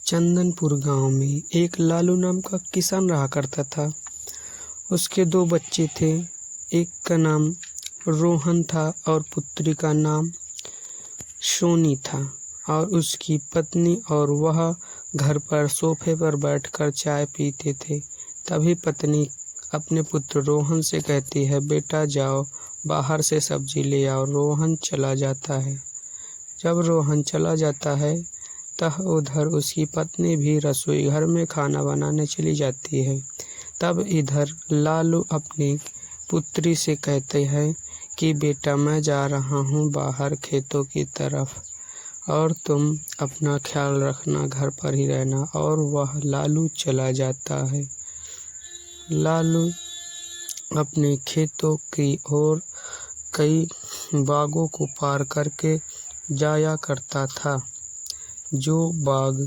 चंदनपुर गांव में एक लालू नाम का किसान रहा करता था। उसके 2 बच्चे थे। एक का नाम रोहन था और पुत्री का नाम सोनी था। और उसकी पत्नी और वह घर पर सोफे पर बैठकर चाय पीते थे। तभी पत्नी अपने पुत्र रोहन से कहती है, बेटा जाओ बाहर से सब्जी ले आओ। रोहन चला जाता है। जब रोहन चला जाता है तब उधर उसकी पत्नी भी रसोई घर में खाना बनाने चली जाती है। तब इधर लालू अपनी पुत्री से कहते हैं कि बेटा मैं जा रहा हूँ बाहर खेतों की तरफ और तुम अपना ख्याल रखना, घर पर ही रहना। और वह लालू चला जाता है। लालू अपने खेतों की ओर कई बागों को पार करके जाया करता था, जो बाग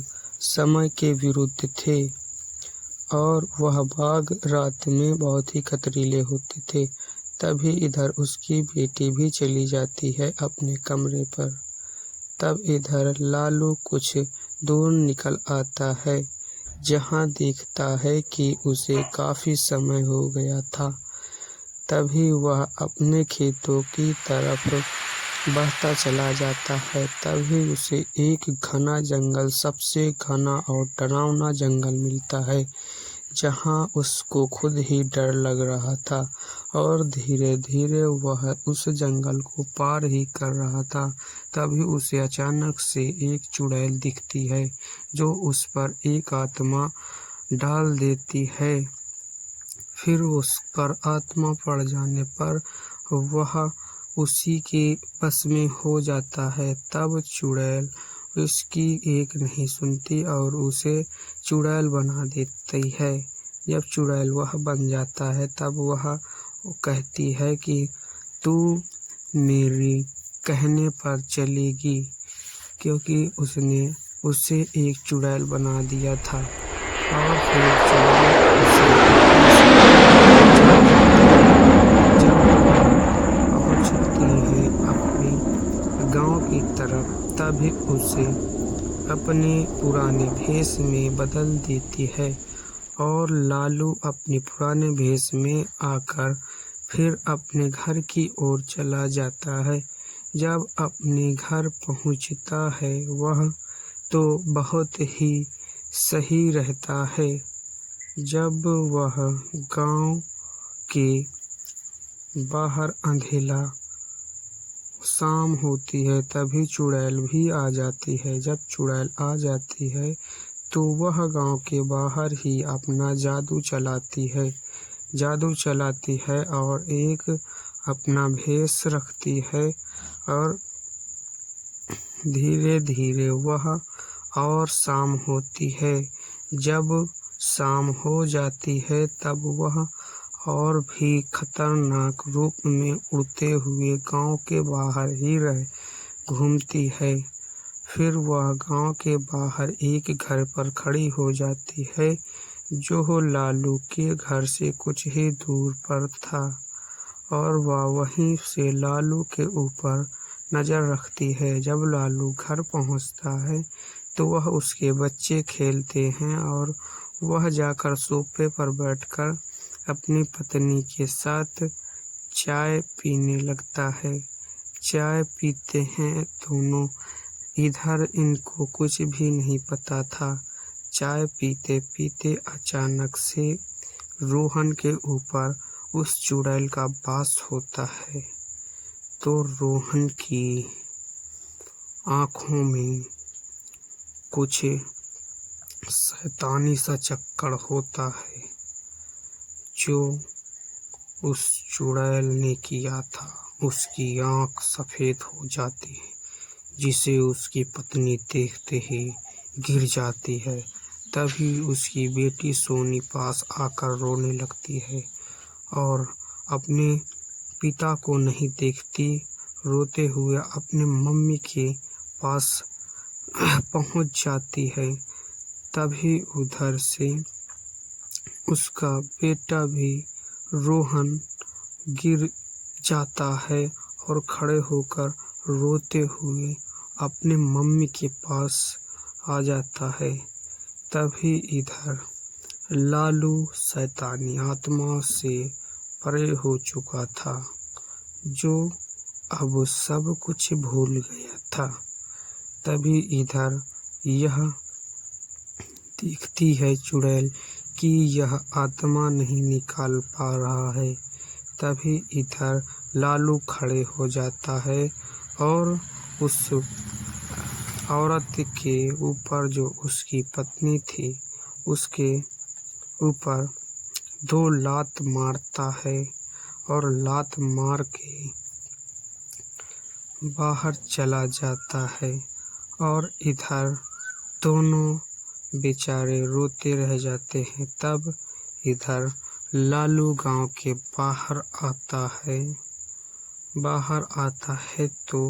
समय के विरुद्ध थे और वह बाग रात में बहुत ही खतरीले होते थे। तभी इधर उसकी बेटी भी चली जाती है अपने कमरे पर। तब इधर लालू कुछ दूर निकल आता है, जहाँ देखता है कि उसे काफी समय हो गया था। तभी वह अपने खेतों की तरफ बढ़ता चला जाता है। तभी उसे एक घना जंगल, सबसे घना और डरावना जंगल मिलता है, जहाँ उसको खुद ही डर लग रहा था। और धीरे धीरे वह उस जंगल को पार ही कर रहा था। तभी उसे अचानक से एक चुड़ैल दिखती है, जो उस पर एक आत्मा डाल देती है। फिर उस पर आत्मा पड़ जाने पर वह उसी के बस में हो जाता है। तब चुड़ैल उसकी एक नहीं सुनती और उसे चुड़ैल बना देती है। जब चुड़ैल वह बन जाता है तब वह कहती है कि तू मेरी कहने पर चलेगी, क्योंकि उसने उसे एक चुड़ैल बना दिया था। और फिर चुड़ैल उसे जब पहुंचती है अपने गांव की तरफ, तभी उसे अपने पुराने भेष में बदल देती है और लालू अपने पुराने भेष में आकर फिर अपने घर की ओर चला जाता है। जब अपने घर पहुंचता है वह तो बहुत ही सही रहता है। जब वह गांव के बाहर अंधेला शाम होती है तभी चुड़ैल भी आ जाती है। जब चुड़ैल आ जाती है तो वह गांव के बाहर ही अपना जादू चलाती है और एक अपना भेष रखती है। और धीरे धीरे वह और शाम होती है। जब शाम हो जाती है तब वह और भी खतरनाक रूप में उड़ते हुए गांव के बाहर ही घूमती है। फिर वह गांव के बाहर एक घर पर खड़ी हो जाती है, जो लालू के घर से कुछ ही दूर पर था। और वह वहीं से लालू के ऊपर नजर रखती है। जब लालू घर पहुंचता है तो वह उसके बच्चे खेलते हैं और वह जाकर सोफे पर बैठकर अपनी पत्नी के साथ चाय पीने लगता है। चाय पीते हैं दोनों। इधर इनको कुछ भी नहीं पता था। चाय पीते पीते अचानक से रोहन के ऊपर उस चुड़ैल का वास होता है। तो रोहन की आंखों में कुछ शैतानी सा चक्कर होता है, जो उस चुड़ैल ने किया था। उसकी आंख सफेद हो जाती है, जिसे उसकी पत्नी देखते ही गिर जाती है। तभी उसकी बेटी सोनी पास आकर रोने लगती है और अपने पिता को नहीं देखती, रोते हुए अपने मम्मी के पास पहुंच जाती है। तभी उधर से उसका बेटा भी रोहन गिर जाता है और खड़े होकर रोते हुए अपने मम्मी के पास आ जाता है। तभी इधर लालू शैतानी आत्मा से परे हो चुका था, जो अब सब कुछ भूल गया था। तभी इधर यह देखती है चुड़ैल कि यह आत्मा नहीं निकाल पा रहा है। तभी इधर लालू खड़े हो जाता है और उस औरत के ऊपर, जो उसकी पत्नी थी, उसके ऊपर 2 लात मारता है और लात मार के बाहर चला जाता है। और इधर दोनों बेचारे रोते रह जाते हैं। तब इधर लालू गांव के बाहर आता है। तो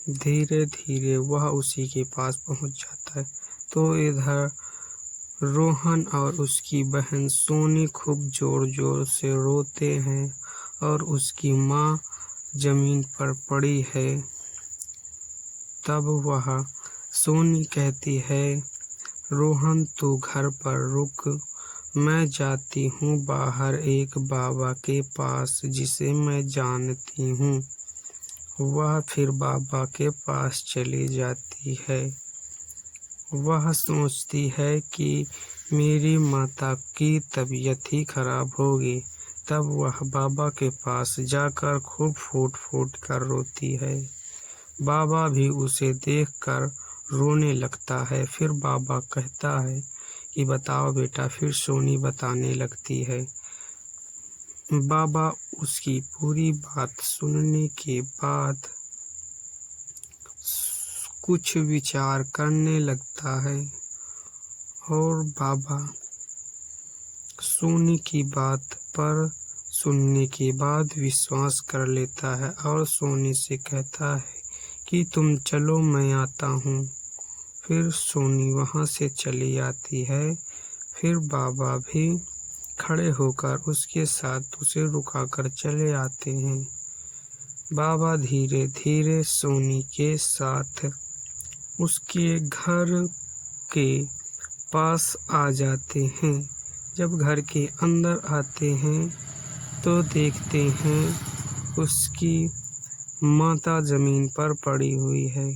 धीरे धीरे वह उसी के पास पहुंच जाता है। तो इधर रोहन और उसकी बहन सोनी खूब जोर जोर से रोते हैं और उसकी माँ जमीन पर पड़ी है। तब वह सोनी कहती है, रोहन तू घर पर रुक, मैं जाती हूँ बाहर एक बाबा के पास जिसे मैं जानती हूँ। वह फिर बाबा के पास चली जाती है। वह सोचती है कि मेरी माता की तबीयत ही खराब होगी। तब वह बाबा के पास जाकर खूब फूट फूट कर रोती है। बाबा भी उसे देखकर रोने लगता है। फिर बाबा कहता है कि बताओ बेटा। फिर सोनी बताने लगती है। बाबा उसकी पूरी बात सुनने के बाद कुछ विचार करने लगता है और बाबा सोनी की बात पर सुनने के बाद विश्वास कर लेता है और सोनी से कहता है कि तुम चलो, मैं आता हूँ। फिर सोनी वहाँ से चली आती है। फिर बाबा भी खड़े होकर उसके साथ उसे रुकाकर चले आते हैं। बाबा धीरे धीरे सोनी के साथ उसके घर के पास आ जाते हैं। जब घर के अंदर आते हैं तो देखते हैं उसकी माता जमीन पर पड़ी हुई है।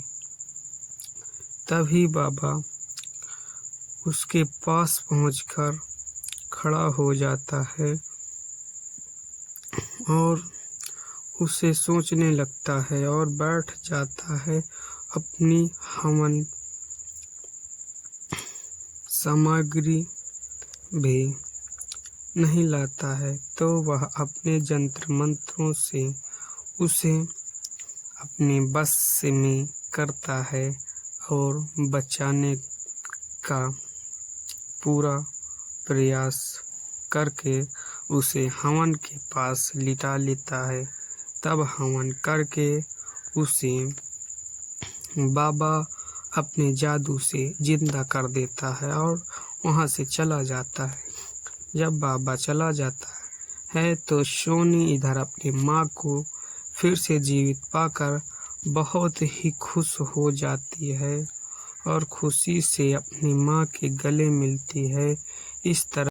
तभी बाबा उसके पास पहुंचकर खड़ा हो जाता है और उसे सोचने लगता है और बैठ जाता है। अपनी हवन सामग्री भी नहीं लाता है, तो वह अपने जंत्र मंत्रों से उसे अपने बस में करता है और बचाने का पूरा प्रयास करके उसे हवन के पास लिटा लेता है। तब हवन करके उसे बाबा अपने जादू से जिंदा कर देता है और वहाँ से चला जाता है। जब बाबा चला जाता है तो सोनी इधर अपनी माँ को फिर से जीवित पाकर बहुत ही खुश हो जाती है और खुशी से अपनी माँ के गले मिलती है। इस तरह